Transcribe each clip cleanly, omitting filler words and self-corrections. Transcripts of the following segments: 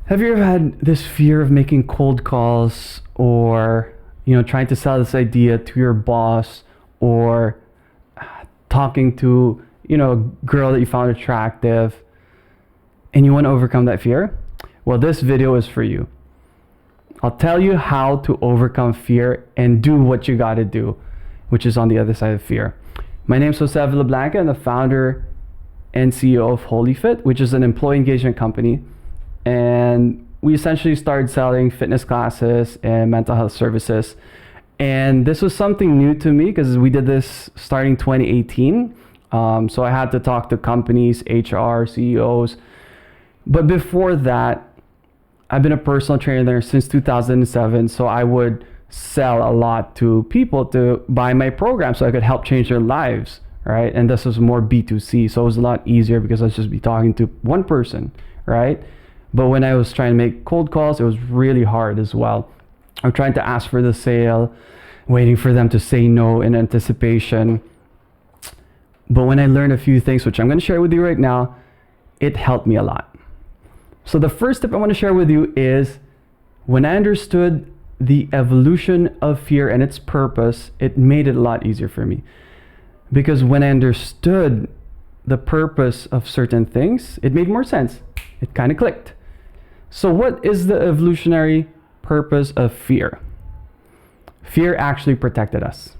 Have you ever had this fear of making cold calls or, trying to sell this idea to your boss or talking to, a girl that you found attractive and you want to overcome that fear? Well, this video is for you. I'll tell you how to overcome fear and do what you got to do, which is on the other side of fear. My name is Jose Villablanca. I'm the founder and CEO of HoliFit, which is an employee engagement company. And we essentially started selling fitness classes and mental health services. And this was something new to me because we did this starting 2018. So I had to talk to companies, HR, CEOs. But before that, I've been a personal trainer there since 2007. So I would sell a lot to people to buy my program so I could help change their lives, right? And this was more B2C. So it was a lot easier because I was just be talking to one person, right? But when I was trying to make cold calls, it was really hard as well. I'm trying to ask for the sale, waiting for them to say no in anticipation. But when I learned a few things, which I'm going to share with you right now, it helped me a lot. So the first tip I want to share with you is when I understood the evolution of fear and its purpose, it made it a lot easier for me. Because when I understood the purpose of certain things, it made more sense. It kind of clicked. So what is the evolutionary purpose of fear? Fear actually protected us.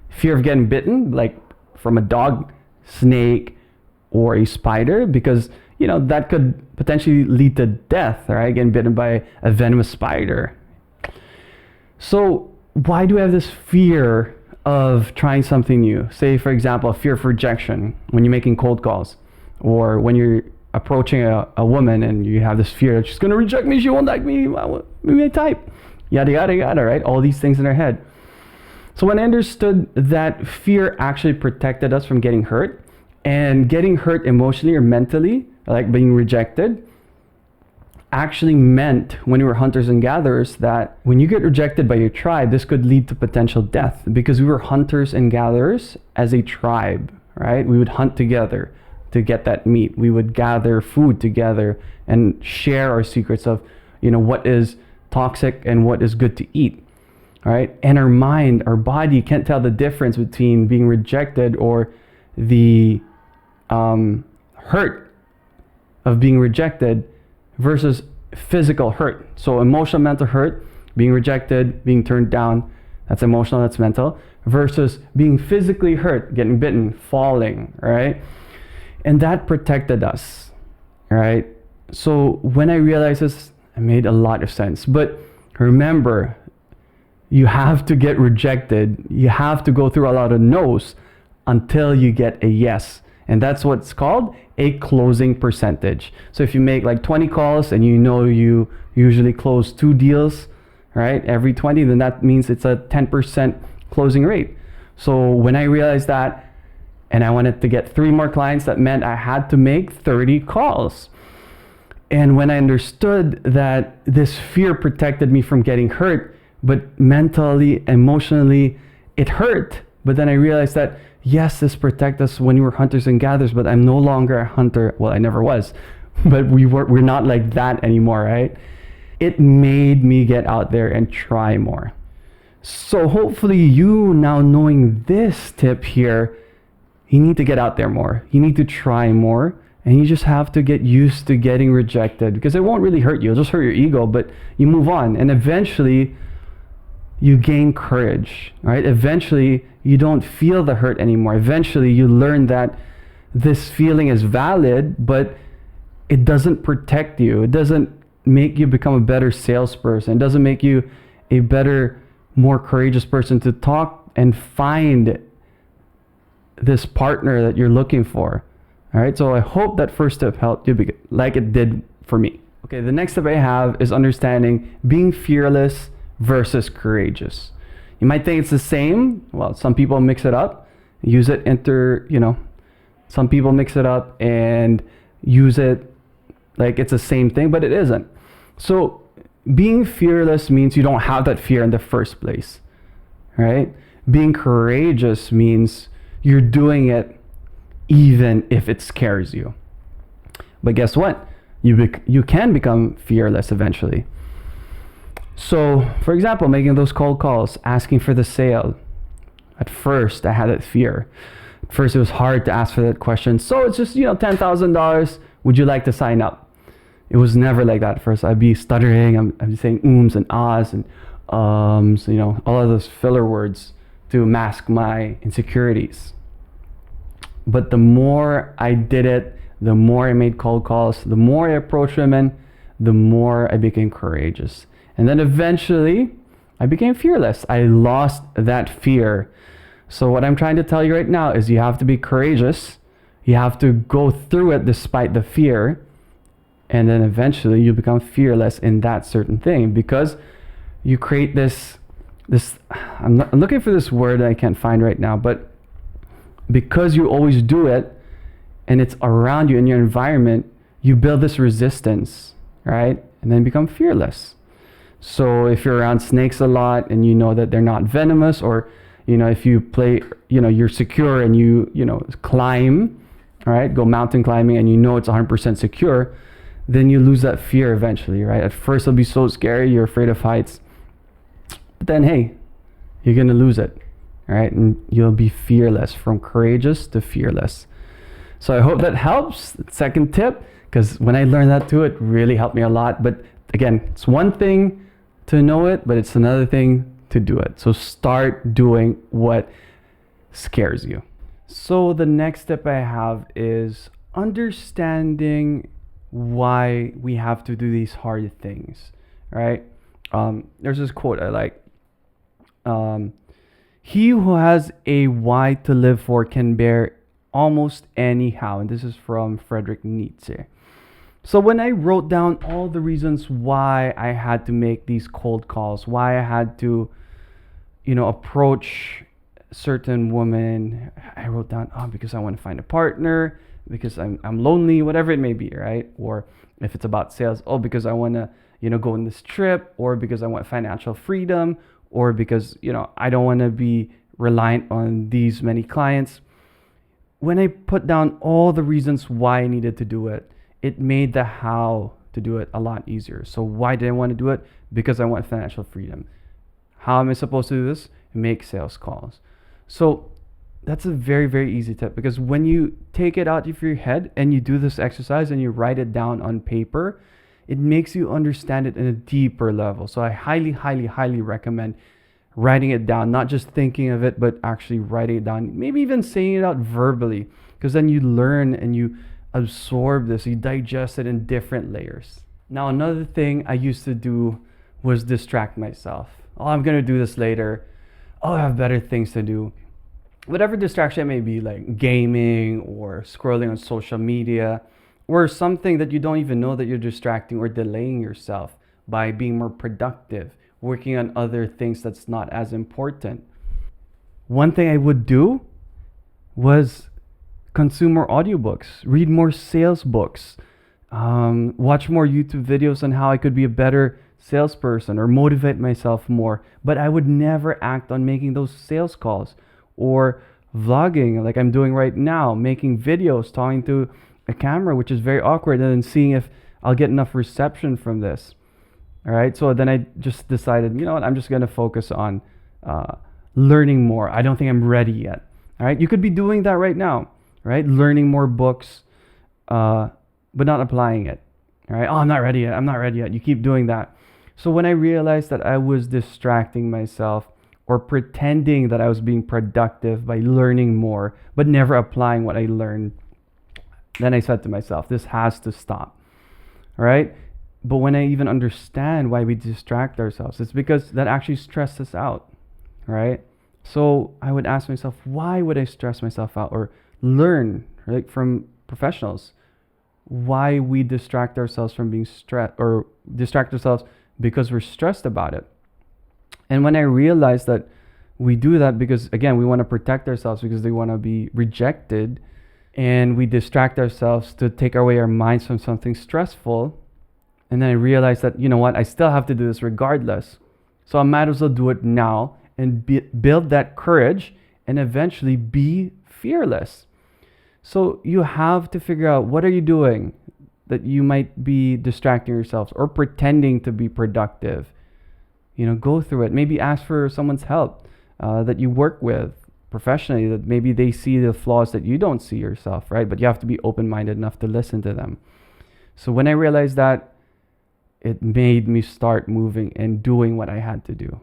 Fear of getting bitten, like from a dog, snake, or a spider, because that could potentially lead to death, right? Getting bitten by a venomous spider. So why do we have this fear of trying something new? Say, for example, a fear of rejection when you're making cold calls, or when you're approaching a woman and you have this fear that she's going to reject me, she won't like me, maybe I type, yada, yada, yada, right? All these things in our head. So when I understood that fear actually protected us from getting hurt, and getting hurt emotionally or mentally, like being rejected, actually meant when we were hunters and gatherers that when you get rejected by your tribe, this could lead to potential death, because we were hunters and gatherers as a tribe, right? We would hunt together to get that meat. We would gather food together and share our secrets of, what is toxic and what is good to eat, right? And our mind, our body can't tell the difference between being rejected or the hurt of being rejected versus physical hurt. So emotional, mental hurt, being rejected, being turned down, that's emotional, that's mental, versus being physically hurt, getting bitten, falling, right? And that protected us, right? So when I realized this, it made a lot of sense. But remember, you have to get rejected. You have to go through a lot of no's until you get a yes. And that's what's called a closing percentage. So if you make like 20 calls and you usually close 2 deals, right, every 20, then that means it's a 10% closing rate. So when I realized that and I wanted to get 3 more clients, that meant I had to make 30 calls. And when I understood that this fear protected me from getting hurt, but mentally, emotionally, it hurt. But then I realized that yes, this protects us when we were hunters and gatherers, but I'm no longer a hunter. Well, I never was, but we're not like that anymore, right? It made me get out there and try more. So hopefully you now knowing this tip here, you need to get out there more. You need to try more, and you just have to get used to getting rejected, because it won't really hurt you. It'll just hurt your ego, but you move on, and eventually you gain courage, right? Eventually, you don't feel the hurt anymore. Eventually, you learn that this feeling is valid, but it doesn't protect you. It doesn't make you become a better salesperson. It doesn't make you a better, more courageous person to talk and find this partner that you're looking for. All right, so I hope that first step helped you like it did for me. Okay, the next step I have is understanding being fearless versus courageous. You might think it's the same. Well, some people mix it up, use it some people mix it up and use it like it's the same thing, but it isn't. So being fearless means you don't have that fear in the first place, right? Being courageous means you're doing it even if it scares you. But guess what? you can become fearless eventually. So, for example, making those cold calls, asking for the sale. At first, I had that fear. At first, it was hard to ask for that question. So it's just, $10,000. Would you like to sign up? It was never like that at first. I'd be stuttering. I'm saying ums and ahs and all of those filler words to mask my insecurities. But the more I did it, the more I made cold calls, the more I approached women, the more I became courageous. And then eventually, I became fearless. I lost that fear. So what I'm trying to tell you right now is you have to be courageous. You have to go through it despite the fear. And then eventually you become fearless in that certain thing, because you create this I'm looking for this word that I can't find right now, but because you always do it and it's around you in your environment, you build this resistance, right? And then become fearless. So if you're around snakes a lot and you know that they're not venomous, or if you play, you're secure and you climb, all right, go mountain climbing and it's 100% secure, then you lose that fear eventually, right? At first it'll be so scary, you're afraid of heights. But then, hey, you're going to lose it, right? And you'll be fearless, from courageous to fearless. So I hope that helps. Second tip, because when I learned that too, it really helped me a lot. But again, it's one thing to know it, but it's another thing to do it. So start doing what scares you. So the next step I have is understanding why we have to do these hard things, right? There's this quote I like. He who has a why to live for can bear almost anyhow. And this is from Friedrich Nietzsche. So when I wrote down all the reasons why I had to make these cold calls, why I had to, approach certain women, I wrote down, because I want to find a partner, because I'm lonely, whatever it may be, right? Or if it's about sales, because I want to, go on this trip, or because I want financial freedom, or because, I don't want to be reliant on these many clients. When I put down all the reasons why I needed to do it, it made the how to do it a lot easier. So why did I want to do it? Because I want financial freedom. How am I supposed to do this? Make sales calls. So that's a very, very easy tip, because when you take it out of your head and you do this exercise and you write it down on paper, it makes you understand it in a deeper level. So I highly, highly, highly recommend writing it down, not just thinking of it, but actually writing it down, maybe even saying it out verbally, because then you learn and you absorb this, you digest it in different layers. Now, another thing I used to do was distract myself. I'm going to do this later. I have better things to do. Whatever distraction it may be, like gaming or scrolling on social media, or something that you don't even know that you're distracting or delaying yourself by being more productive, working on other things that's not as important. One thing I would do was consume more audiobooks, read more sales books, watch more YouTube videos on how I could be a better salesperson or motivate myself more. But I would never act on making those sales calls or vlogging like I'm doing right now, making videos, talking to a camera, which is very awkward, and then seeing if I'll get enough reception from this. All right. So then I just decided, I'm just going to focus on learning more. I don't think I'm ready yet. All right. You could be doing that right now, right? Learning more books, but not applying it. All right. I'm not ready yet. I'm not ready yet. You keep doing that. So when I realized that I was distracting myself or pretending that I was being productive by learning more, but never applying what I learned, then I said to myself, this has to stop. All right. But when I even understand why we distract ourselves, it's because that actually stresses us out, right? So I would ask myself, why would I stress myself out, or learn, right, from professionals why we distract ourselves from being stressed, or distract ourselves because we're stressed about it. And when I realized that we do that because, again, we want to protect ourselves because they want to be rejected, and we distract ourselves to take away our minds from something stressful. And then I realized that, I still have to do this regardless. So I might as well do it now and build that courage and eventually be fearless. So you have to figure out, what are you doing that you might be distracting yourselves or pretending to be productive, go through it. Maybe ask for someone's help that you work with professionally, that maybe they see the flaws that you don't see yourself, right? But you have to be open-minded enough to listen to them. So when I realized that, it made me start moving and doing what I had to do.